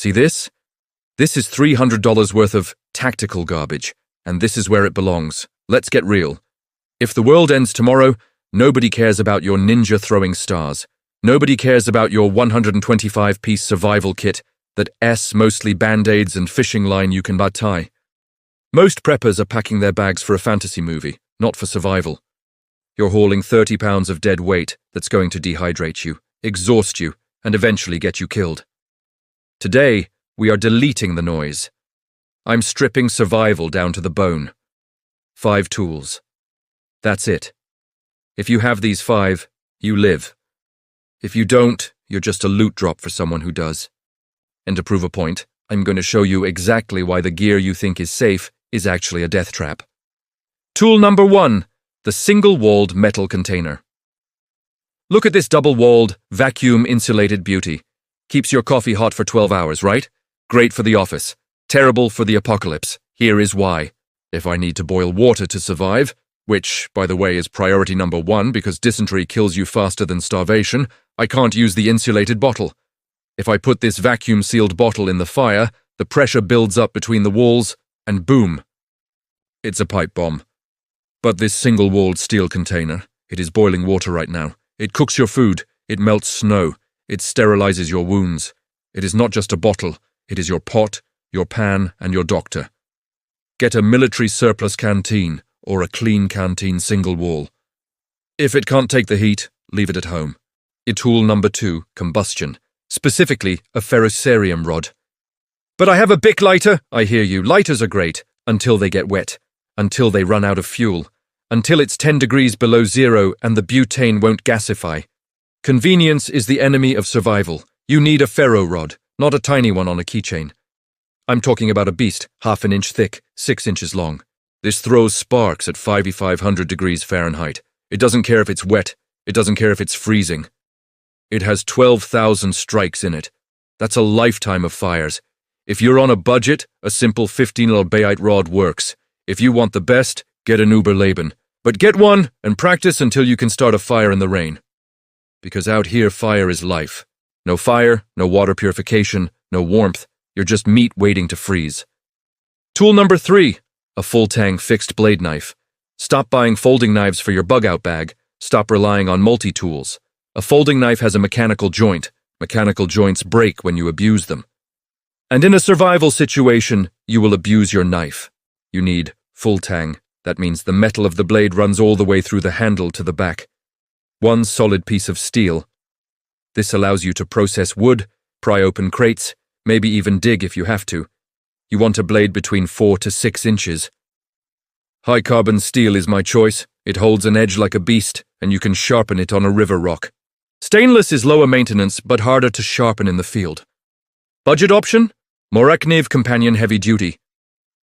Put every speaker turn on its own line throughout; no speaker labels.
See this? This is $300 worth of tactical garbage, and this is where it belongs. Let's get real. If the world ends tomorrow, nobody cares about your ninja throwing stars. Nobody cares about your 125-piece survival kit that mostly band-aids and fishing line you can tie. Most preppers are packing their bags for a fantasy movie, not for survival. You're hauling 30 pounds of dead weight that's going to dehydrate you, exhaust you, and eventually get you killed. Today, we are deleting the noise. I'm stripping survival down to the bone. 5 tools. That's it. If you have these 5, you live. If you don't, you're just a loot drop for someone who does. And to prove a point, I'm going to show you exactly why the gear you think is safe is actually a death trap. Tool number 1, the single-walled metal container. Look at this double-walled, vacuum-insulated beauty. Keeps your coffee hot for 12 hours, right? Great for the office. Terrible for the apocalypse. Here is why. If I need to boil water to survive, which, by the way, is priority number 1 because dysentery kills you faster than starvation, I can't use the insulated bottle. If I put this vacuum-sealed bottle in the fire, the pressure builds up between the walls, and boom. It's a pipe bomb. But this single-walled steel container, it is boiling water right now. It cooks your food, it melts snow, it sterilizes your wounds. It is not just a bottle, it is your pot, your pan, and your doctor. Get a military surplus canteen, or a clean canteen single wall. If it can't take the heat, leave it at home. Tool number 2, combustion. Specifically, a ferrocerium rod. But I have a Bic lighter, I hear you. Lighters are great, until they get wet, until they run out of fuel, until it's 10 degrees below zero and the butane won't gasify. Convenience is the enemy of survival. You need a ferro rod, not a tiny one on a keychain. I'm talking about a beast, half an inch thick, 6 inches long. This throws sparks at 5,500 degrees Fahrenheit. It doesn't care if it's wet. It doesn't care if it's freezing. It has 12,000 strikes in it. That's a lifetime of fires. If you're on a budget, a simple 15L bayite rod works. If you want the best, get an Uberleben. But get one and practice until you can start a fire in the rain. Because out here, fire is life. No fire, no water purification, no warmth. You're just meat waiting to freeze. Tool number 3, a full-tang fixed blade knife. Stop buying folding knives for your bug-out bag. Stop relying on multi-tools. A folding knife has a mechanical joint. Mechanical joints break when you abuse them. And in a survival situation, you will abuse your knife. You need full tang. That means the metal of the blade runs all the way through the handle to the back. One solid piece of steel. This allows you to process wood, pry open crates, maybe even dig if you have to. You want a blade between 4 to 6 inches. High-carbon steel is my choice. It holds an edge like a beast, and you can sharpen it on a river rock. Stainless is lower maintenance, but harder to sharpen in the field. Budget option? Morekniv Companion Heavy Duty.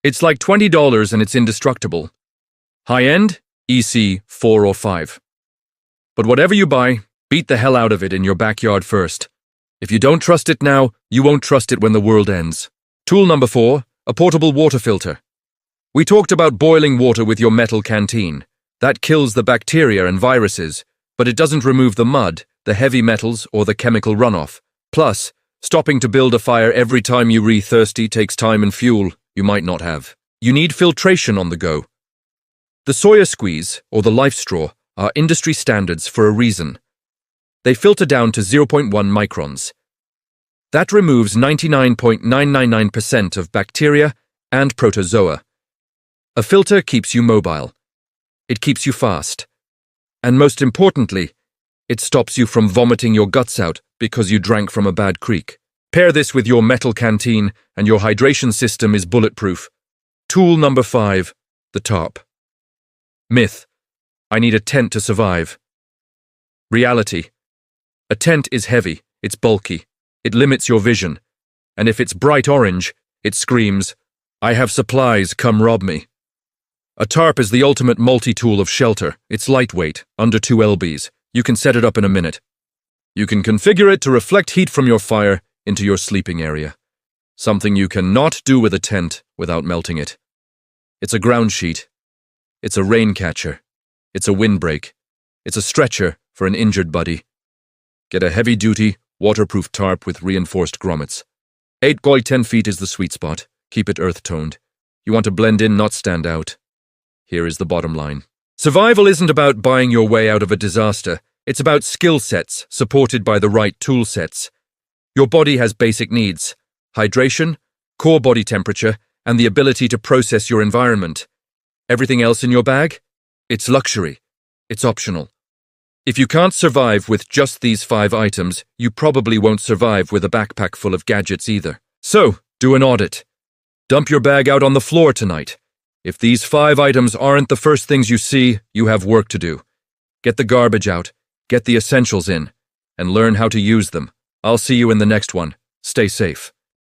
It's like $20 and it's indestructible. High-end? EC 4 or 5. But whatever you buy, beat the hell out of it in your backyard first. If you don't trust it now, you won't trust it when the world ends. Tool number 4, a portable water filter. We talked about boiling water with your metal canteen. That kills the bacteria and viruses, but it doesn't remove the mud, the heavy metals, or the chemical runoff. Plus, stopping to build a fire every time you thirsty takes time and fuel you might not have. You need filtration on the go. The soya squeeze, or the life straw, are industry standards for a reason. They filter down to 0.1 microns. That removes 99.999% of bacteria and protozoa. A filter keeps you mobile. It keeps you fast. And most importantly, it stops you from vomiting your guts out because you drank from a bad creek. Pair this with your metal canteen and your hydration system is bulletproof. Tool number 5, the tarp. Myth: I need a tent to survive. Reality: a tent is heavy, it's bulky, it limits your vision, and if it's bright orange, it screams, I have supplies, come rob me. A tarp is the ultimate multi-tool of shelter. It's lightweight, under 2 lbs. You can set it up in a minute. You can configure it to reflect heat from your fire into your sleeping area. Something you cannot do with a tent without melting it. It's a ground sheet. It's a rain catcher. It's a windbreak. It's a stretcher for an injured buddy. Get a heavy-duty, waterproof tarp with reinforced grommets. 8 by 10 feet is the sweet spot. Keep it earth-toned. You want to blend in, not stand out. Here is the bottom line. Survival isn't about buying your way out of a disaster. It's about skill sets supported by the right tool sets. Your body has basic needs: hydration, core body temperature, and the ability to process your environment. Everything else in your bag? It's luxury. It's optional. If you can't survive with just these 5 items, you probably won't survive with a backpack full of gadgets either. So, do an audit. Dump your bag out on the floor tonight. If these 5 items aren't the first things you see, you have work to do. Get the garbage out, get the essentials in, and learn how to use them. I'll see you in the next one. Stay safe.